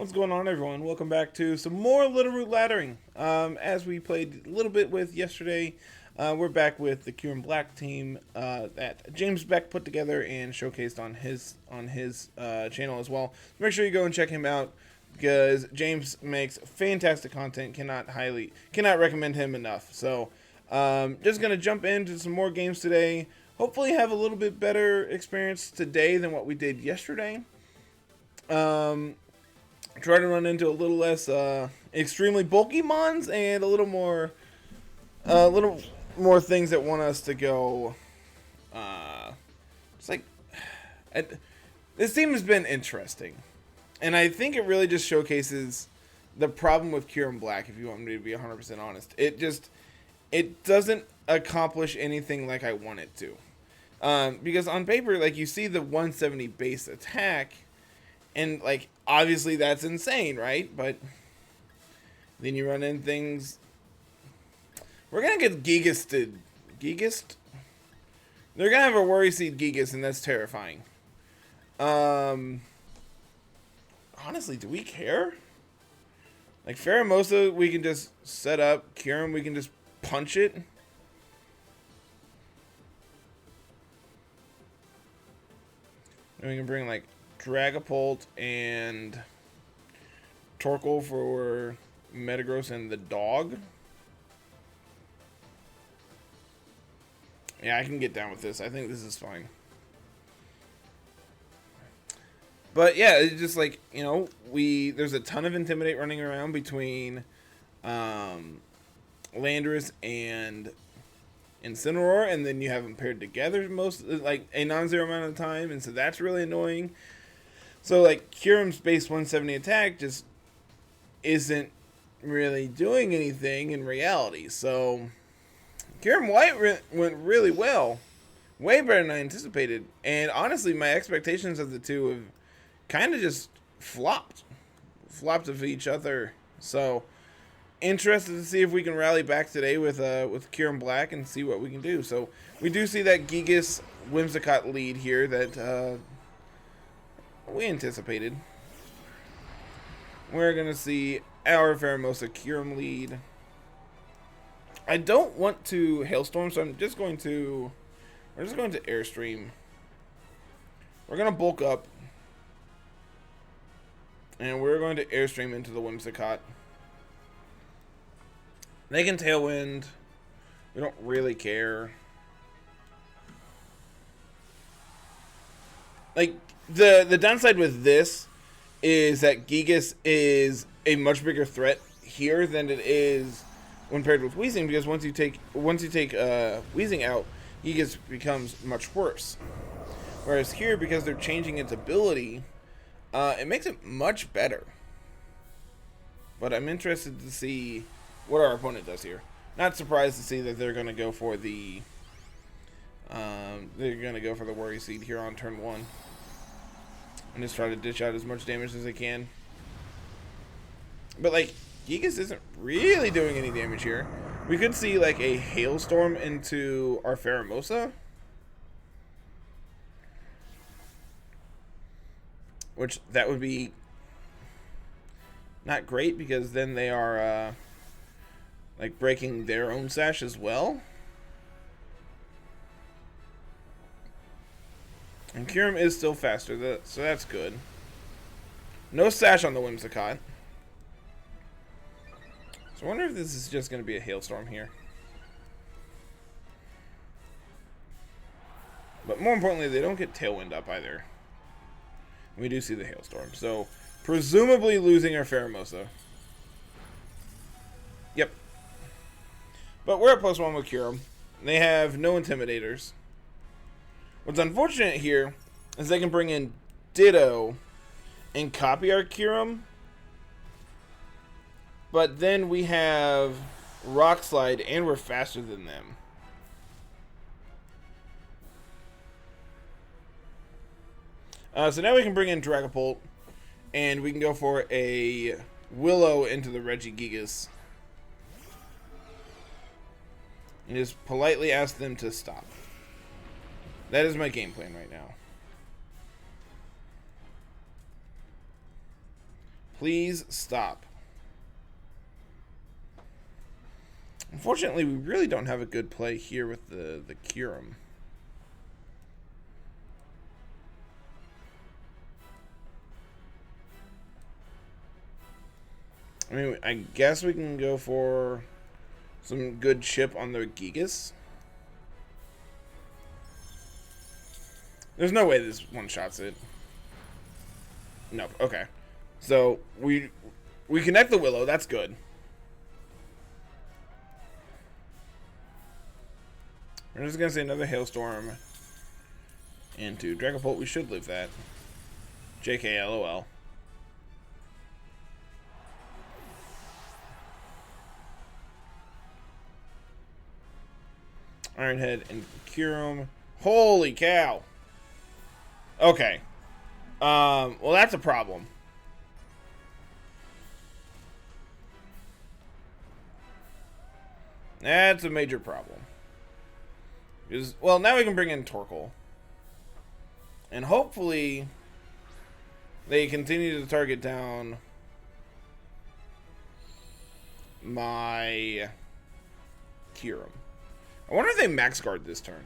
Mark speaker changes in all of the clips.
Speaker 1: What's going on, everyone? Welcome back to some more Littleroot Laddering. As we played a little bit with yesterday, we're back with the Kyurem Black team that James Beck put together and showcased on his channel as well. Make sure you go and check him out because James makes fantastic content. Cannot recommend him enough. So, just gonna jump into some more games today. Hopefully, have a little bit better experience today than what we did yesterday. Try to run into a little less extremely bulky mons and a little more things that want us to go. It's like this team has been interesting, and I think it really just showcases the problem with Kyurem Black. If you want me to be 100% honest, it doesn't accomplish anything like I want it to. Because on paper, like, you see the 170 base attack. And, like, obviously that's insane, right? But then you run in things. We're going to get Gigasted. Gigast? They're going to have a Worry Seed Gigas, and that's terrifying. Honestly, do we care? Like, Pheromosa, we can just set up. Kyurem, we can just punch it. And we can bring, like, Dragapult and Torkoal for Metagross and the dog. Yeah, I can get down with this. I think this is fine. But yeah, it's just like, you know, there's a ton of Intimidate running around between Landorus and Incineroar, and then you have them paired together like a non-zero amount of time, and so that's really annoying. So, like, Kyurem's base 170 attack just isn't really doing anything in reality. So, Kyurem White went really well. Way better than I anticipated. And honestly, my expectations of the two have kind of just flopped. Flopped of each other. So, interested to see if we can rally back today with Kyurem Black and see what we can do. So, we do see that Gigas Whimsicott lead here that we anticipated. We're going to see our Pheromosa Kyurem lead. I don't want to Hailstorm, so we're just going to Airstream. We're going to bulk up. And we're going to Airstream into the Whimsicott. They can Tailwind. We don't really care. Like, the downside with this is that Gigas is a much bigger threat here than it is when paired with Weezing, because once you take Weezing out, Gigas becomes much worse. Whereas here, because they're changing its ability, it makes it much better. But I'm interested to see what our opponent does here. Not surprised to see that they're going to go for the Worry Seed here on turn 1. And just try to dish out as much damage as they can. But, like, Gigas isn't really doing any damage here. We could see, like, a Hailstorm into our Pheromosa. Which, that would be not great, because then they are, like, breaking their own sash as well. And Kyurem is still faster, so that's good. No sash on the Whimsicott. So I wonder if this is just going to be a Hailstorm here. But more importantly, they don't get Tailwind up either. We do see the Hailstorm. So, presumably losing our Pheromosa. Yep. But we're at +1 with Kyurem. They have no Intimidators. What's unfortunate here is they can bring in Ditto and copy our Kyurem. But then we have Rock Slide and we're faster than them. So now we can bring in Dragapult and we can go for a Willow into the Regigigas. And just politely ask them to stop. That is my game plan right now. Please stop. Unfortunately, we really don't have a good play here with the Kyurem. I mean, I guess we can go for some good chip on the Gigas. There's no way this one-shots it. Nope. Okay. So, we connect the Willow. That's good. We're just going to say another Hailstorm into Dragapult. We should live that. JK, LOL. Ironhead and Kyurem. Holy cow. Okay. Well, that's a problem. That's a major problem. Because, well, now we can bring in Torkoal. And hopefully they continue to target down my Kyurem. I wonder if they max guard this turn.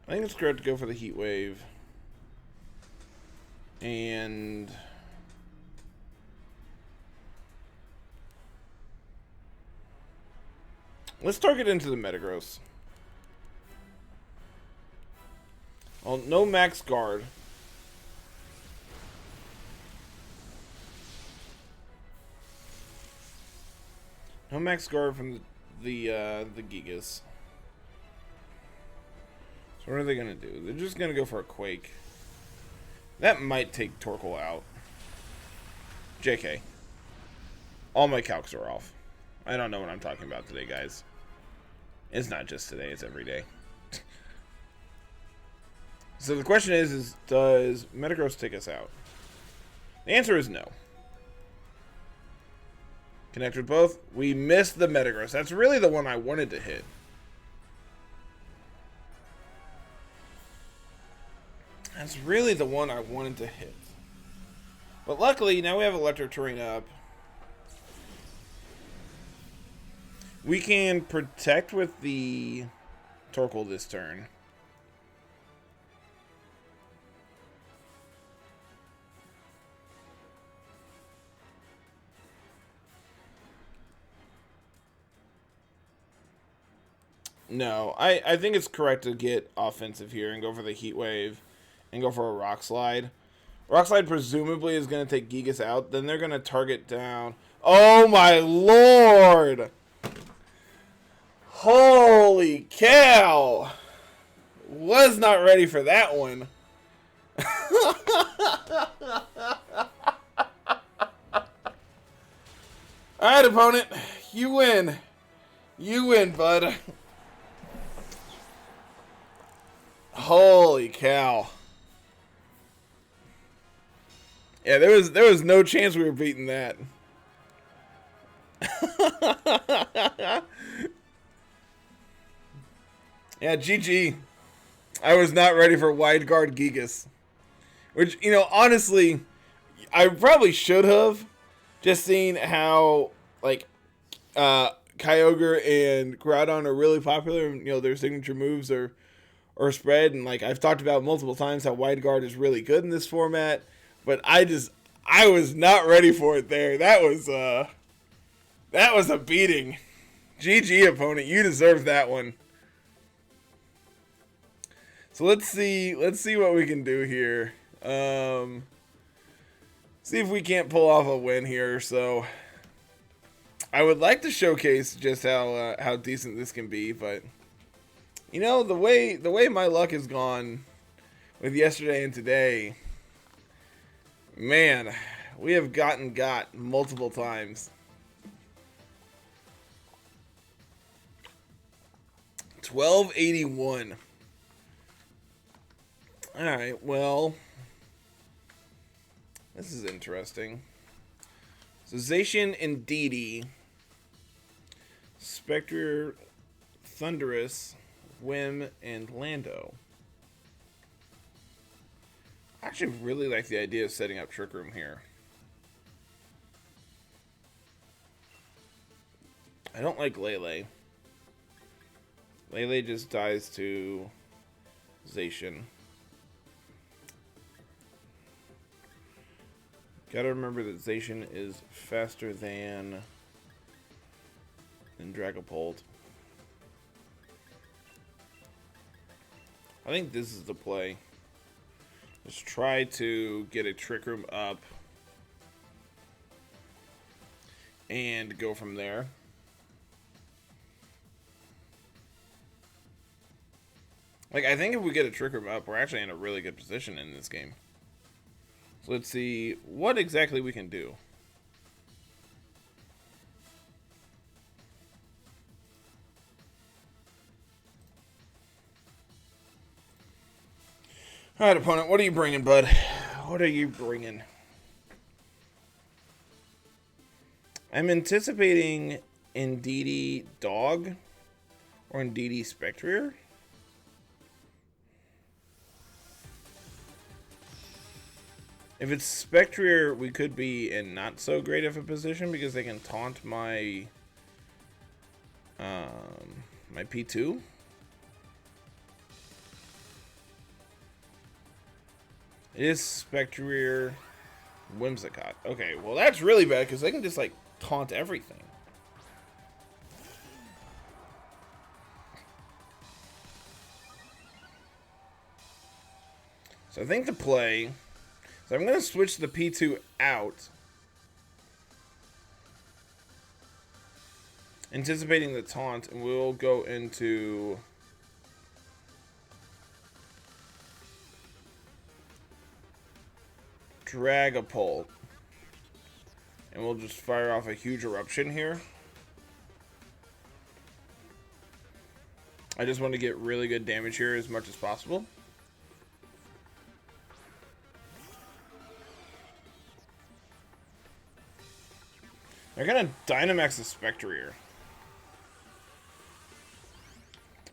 Speaker 1: I think it's correct to go for the Heat Wave. And let's target into the Metagross. Well, no max guard. No max guard from the Gigas. So what are they gonna do? They're just gonna go for a Quake. That might take Torkoal out. JK. All my calcs are off. I don't know what I'm talking about today, guys. It's not just today, it's every day. So the question is does Metagross take us out? The answer is no. Connect with both. We missed the Metagross. That's really the one I wanted to hit. That's really the one I wanted to hit. But luckily, now we have Electric Terrain up. We can protect with the Torkoal this turn. No, I think it's correct to get offensive here and go for the Heat Wave and go for a Rock Slide. Rock Slide presumably is going to take Gigas out. Then they're going to target down. Oh my lord! Holy cow! Was not ready for that one. Alright, opponent. You win. You win, bud. Holy cow. Yeah, there was no chance we were beating that. Yeah, GG. I was not ready for Wide Guard Gigas. Which, you know, honestly, I probably should have. Just seeing how, like, Kyogre and Groudon are really popular. And, you know, their signature moves are spread. And, like, I've talked about multiple times how Wide Guard is really good in this format. But I was not ready for it there. That was a beating. GG, opponent. You deserve that one. So let's see what we can do here. See if we can't pull off a win here. So I would like to showcase just how decent this can be, but you know, the way my luck has gone with yesterday and today, man, we have got multiple times. 1281. Alright, well, this is interesting. So Zacian and Didi, Spectre, Thundurus, Whim, and Lando. I actually really like the idea of setting up Trick Room here. I don't like Lele. Lele just dies to Zacian. Gotta remember that Zacian is faster than Dragapult. I think this is the play. Let's try to get a Trick Room up and go from there. Like, I think if we get a Trick Room up, we're actually in a really good position in this game. So let's see what exactly we can do. Alright, opponent, what are you bringing, bud? What are you bringing? I'm anticipating Indeedee Dog or Indeedee Spectrier. If it's Spectrier, we could be in not so great of a position because they can taunt my my P2. It is Spectrier Whimsicott. Okay, well that's really bad because they can just like taunt everything. So I think the play. So I'm going to switch the P2 out. Anticipating the taunt, and we'll go into Dragapult. And we'll just fire off a huge eruption here. I just want to get really good damage here as much as possible. They're gonna Dynamax the Spectrier.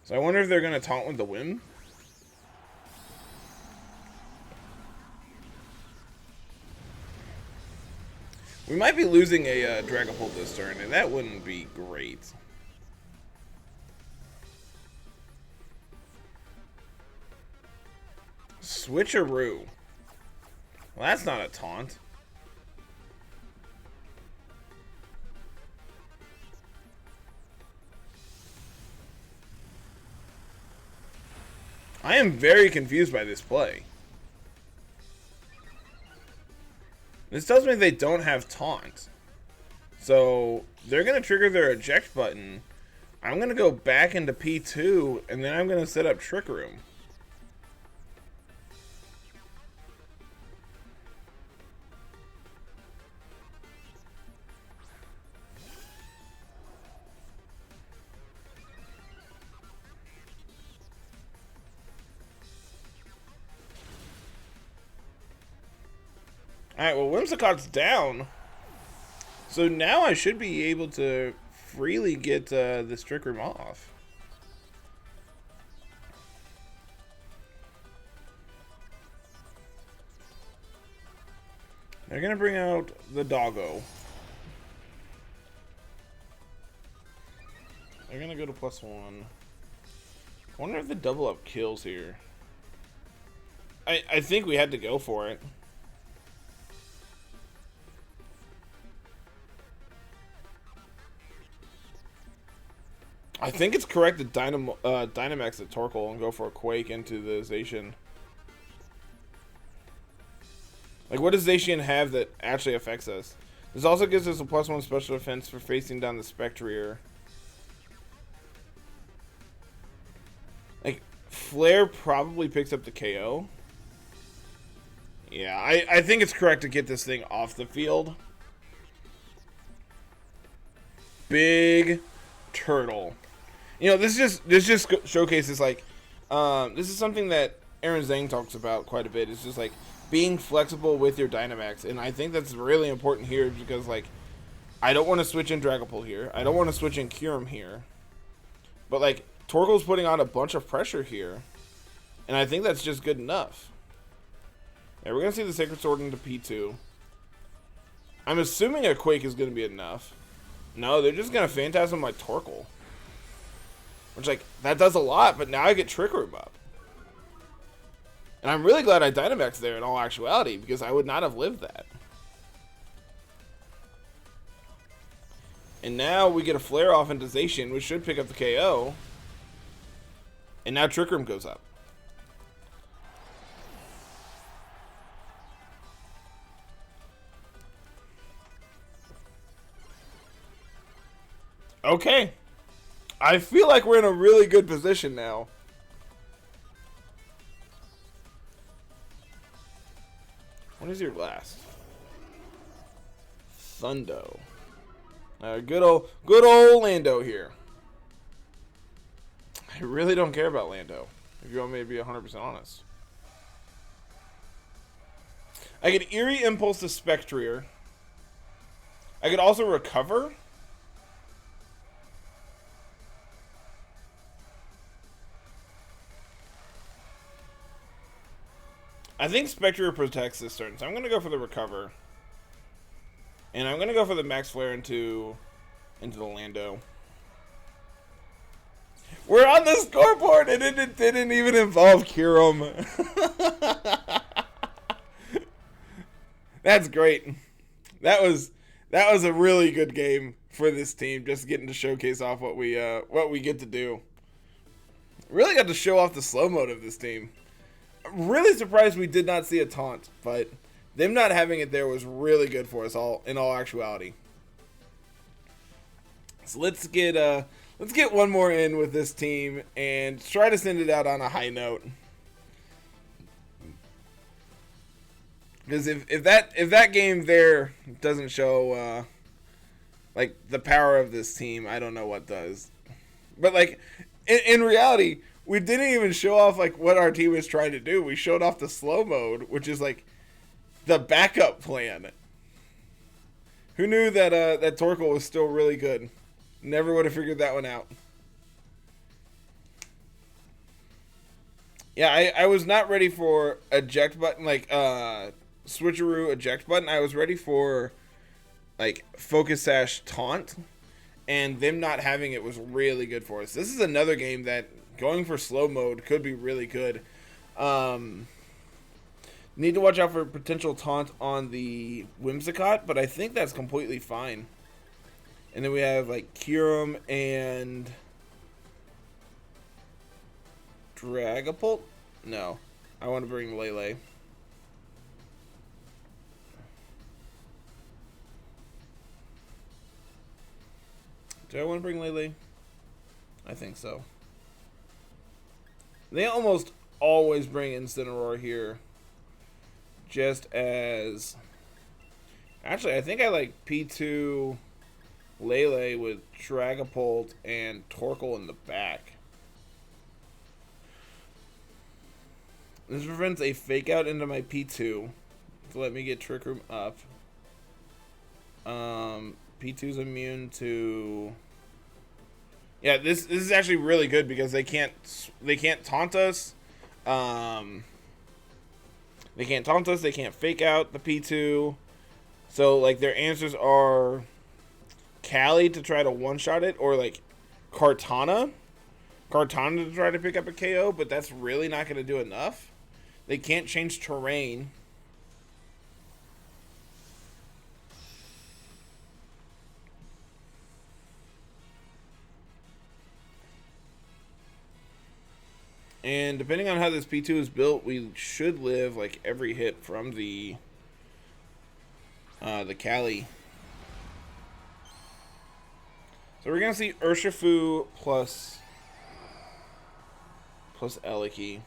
Speaker 1: So I wonder if they're gonna taunt with the Whim. We might be losing a Dragapult this turn, and that wouldn't be great. Switcheroo. Well, that's not a taunt. I am very confused by this play. This tells me they don't have taunt. So they're going to trigger their eject button. I'm going to go back into P2, and then I'm going to set up Trick Room. Alright, well, Whimsicott's down. So now I should be able to freely get this Trick Room off. They're going to bring out the Doggo. They're going to go to +1. I wonder if the double up kills here. I think we had to go for it. I think it's correct to Dynamax the Torkoal and go for a Quake into the Zacian. Like, what does Zacian have that actually affects us? This also gives us a +1 special defense for facing down the Spectrier. Like, Flare probably picks up the KO. Yeah, I think it's correct to get this thing off the field. Big Turtle. You know, this just showcases, like, this is something that Aaron Zhang talks about quite a bit. It's just, like, being flexible with your Dynamax. And I think that's really important here because, like, I don't want to switch in Dragapult here. I don't want to switch in Kyurem here. But, like, Torkoal's putting on a bunch of pressure here. And I think that's just good enough. Yeah, we're going to see the Sacred Sword into P2. I'm assuming a Quake is going to be enough. No, they're just going to Phantasm my Torkoal. Which, like, that does a lot, but now I get Trick Room up. And I'm really glad I Dynamaxed there in all actuality, because I would not have lived that. And now we get a Flare off into Zacian, which should pick up the KO. And now Trick Room goes up. Okay. I feel like we're in a really good position now. What is your last? Thundo. Good old Lando here. I really don't care about Lando, if you want me to be 100% honest. I could Eerie Impulse to Spectrier. I could also recover. I think Spectrier protects this turn, so I'm going to go for the recover. And I'm going to go for the Max Flare into the Lando. We're on the scoreboard, and it didn't even involve Kyurem. That's great. That was a really good game for this team, just getting to showcase off what we get to do. Really got to show off the slow mode of this team. I'm really surprised we did not see a taunt, but them not having it there was really good for us all in all actuality. So let's get one more in with this team and try to send it out on a high note. Because if that game there doesn't show like the power of this team, I don't know what does. But like in reality, we didn't even show off like what our team was trying to do. We showed off the slow mode, which is like the backup plan. Who knew that that Torkoal was still really good? Never would have figured that one out. Yeah, I was not ready for eject button, like switcheroo eject button. I was ready for like focus sash taunt, and them not having it was really good for us. This is another game that going for slow mode could be really good. Need to watch out for potential taunt on the Whimsicott, but I think that's completely fine. And then we have like Kyurem and Dragapult? No. I want to bring Lele. Do I want to bring Lele? I think so. They almost always bring Incineroar here. Just as... Actually, I think I like P2 Lele with Dragapult and Torkoal in the back. This prevents a fake out into my P2 to let me get Trick Room up. P2's immune to... Yeah, this is actually really good because they can't taunt us. They can't taunt us. They can't fake out the P2. So like their answers are Callie to try to one-shot it, or like Kartana to try to pick up a KO, but that's really not going to do enough. They can't change terrain. And depending on how this P2 is built, we should live like every hit from the Callie. So we're gonna see Urshifu plus Eliki.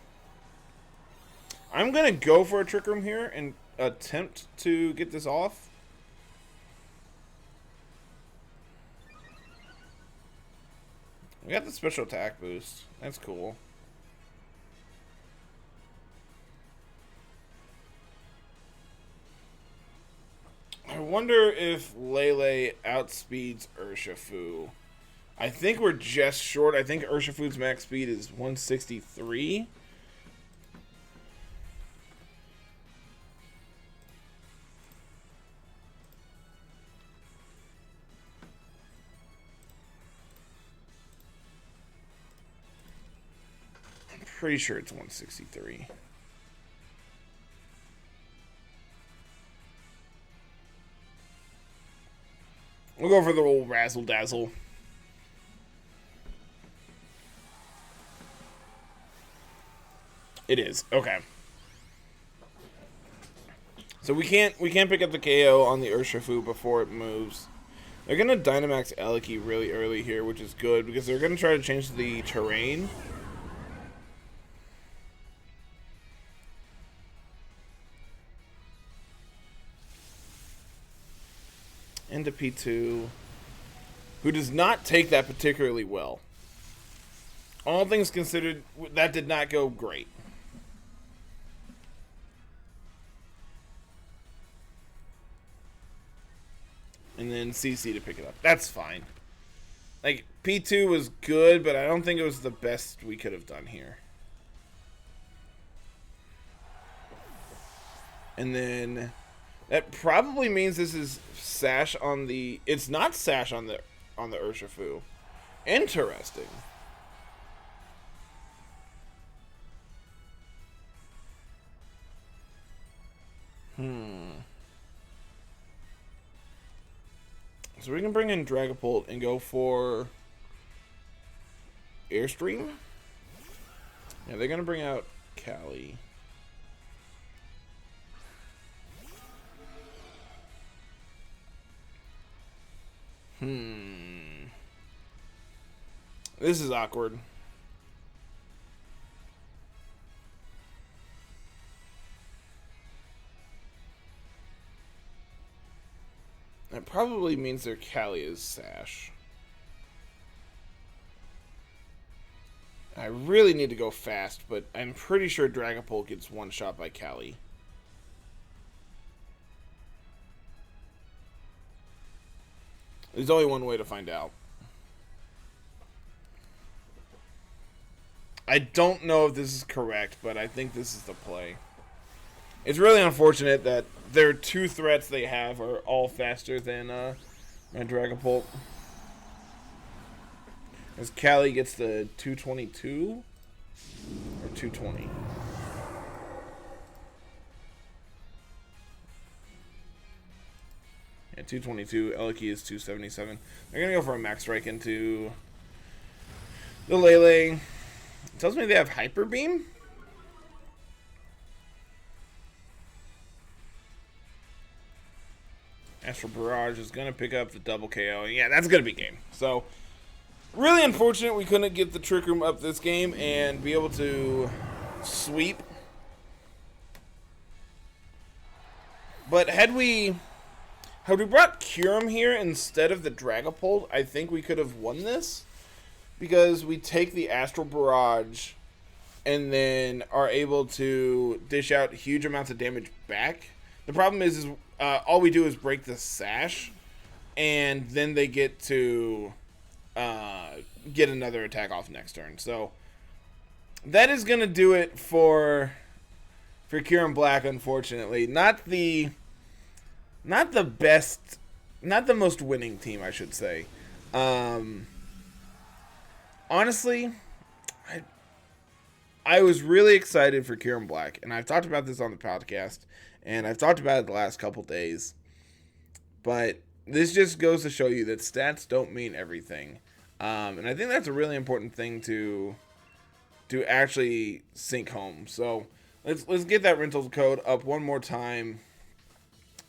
Speaker 1: I'm gonna go for a Trick Room here and attempt to get this off. We got the special attack boost. That's cool. I wonder if Lele outspeeds Urshifu. I think we're just short. I think Urshifu's max speed is 163. pretty sure it's 163. We'll go for the old razzle dazzle. It is. Okay. So we can't pick up the KO on the Urshifu before it moves. They're gonna Dynamax Eliki really early here, which is good because they're gonna try to change the terrain. Into P2, who does not take that particularly well. All things considered, that did not go great. And then CC to pick it up. That's fine. Like, P2 was good, but I don't think it was the best we could have done here. And then that probably means this is Sash on the... It's not Sash on the Urshifu. Interesting. So we can bring in Dragapult and go for Airstream. Yeah, they're going to bring out Cali. This is awkward. That probably means their Cali is Sash. I really need to go fast, but I'm pretty sure Dragapult gets one shot by Cali. There's only one way to find out. I don't know if this is correct, but I think this is the play. It's really unfortunate that their two threats they have are all faster than my Dragapult. As Cali gets the 222 or 220. Yeah, 222. Eliki is 277. They're gonna go for a Max Strike into the Lele. It tells me they have Hyper Beam. Astral Barrage is going to pick up the double KO. And yeah, that's going to be game. So, really unfortunate we couldn't get the Trick Room up this game and be able to sweep. But had we brought Kyurem here instead of the Dragapult, I think we could have won this. Because we take the Astral Barrage and then are able to dish out huge amounts of damage back. The problem is all we do is break the Sash, and then they get to get another attack off next turn. So that is going to do it for Kyurem Black, unfortunately. Not the best, not the most winning team, I should say. Honestly, I was really excited for Kyurem Black, and I've talked about this on the podcast, and I've talked about it the last couple days. But this just goes to show you that stats don't mean everything. And I think that's a really important thing to actually sink home. So let's get that rental code up one more time.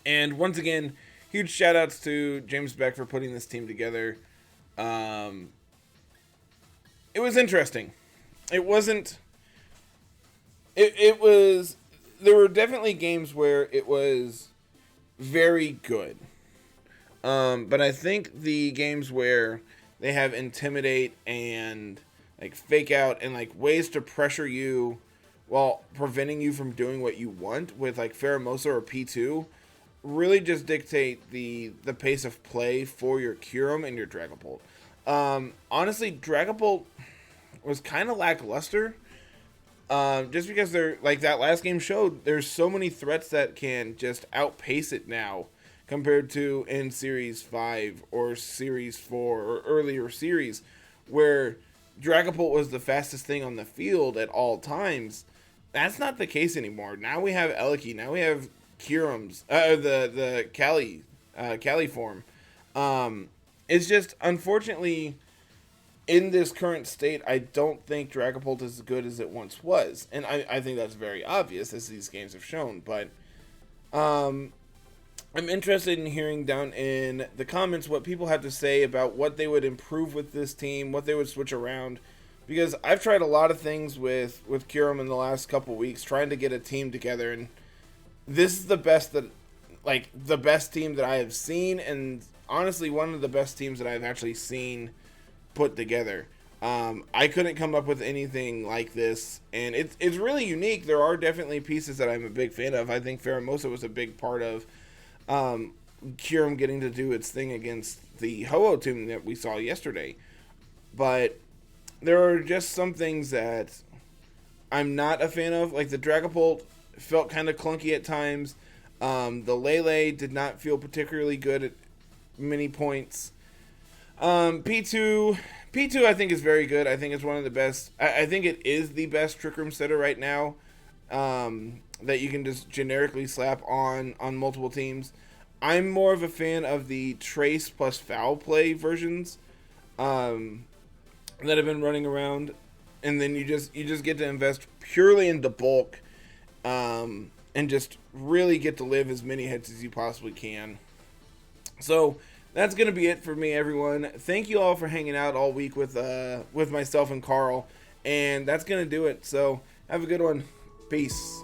Speaker 1: And once again, huge shout outs to James Beck for putting this team together. It was interesting. It wasn't... It was... There were definitely games where it was very good. But I think the games where they have Intimidate and like Fake Out and like ways to pressure you while preventing you from doing what you want with like Pheromosa or P2 really just dictate the pace of play for your Kyurem and your Dragapult. Honestly, Dragapult was kind of lackluster. Just because they're like that last game showed, there's so many threats that can just outpace it now compared to in Series 5 or Series 4 or earlier series where Dragapult was the fastest thing on the field at all times. That's not the case anymore. Now we have Eliki. Now we have Kyurem's, the Cali form. It's just, unfortunately, in this current state, I don't think Dragapult is as good as it once was. And I think that's very obvious, as these games have shown. But I'm interested in hearing down in the comments what people have to say about what they would improve with this team, what they would switch around. Because I've tried a lot of things with Kyurem in the last couple weeks, trying to get a team together. And this is the best team that I have seen. And honestly, one of the best teams that I've actually seen put together. I couldn't come up with anything like this, and it's really unique. There are definitely pieces that I'm a big fan of. I think Pheromosa was a big part of Kyurem getting to do its thing against the Ho-Oh team that we saw yesterday. But there are just some things that I'm not a fan of. Like the Dragapult felt kind of clunky at times. The Lele did not feel particularly good at many points. P2 I think is very good. I think it's one of the best. I think it is the best Trick Room setter right now, that you can just generically slap on multiple teams. I'm more of a fan of the Trace plus Foul Play versions that have been running around, and then you just get to invest purely into bulk, and just really get to live as many hits as you possibly can. So that's going to be it for me, everyone. Thank you all for hanging out all week with myself and Carl. And that's going to do it. So have a good one. Peace.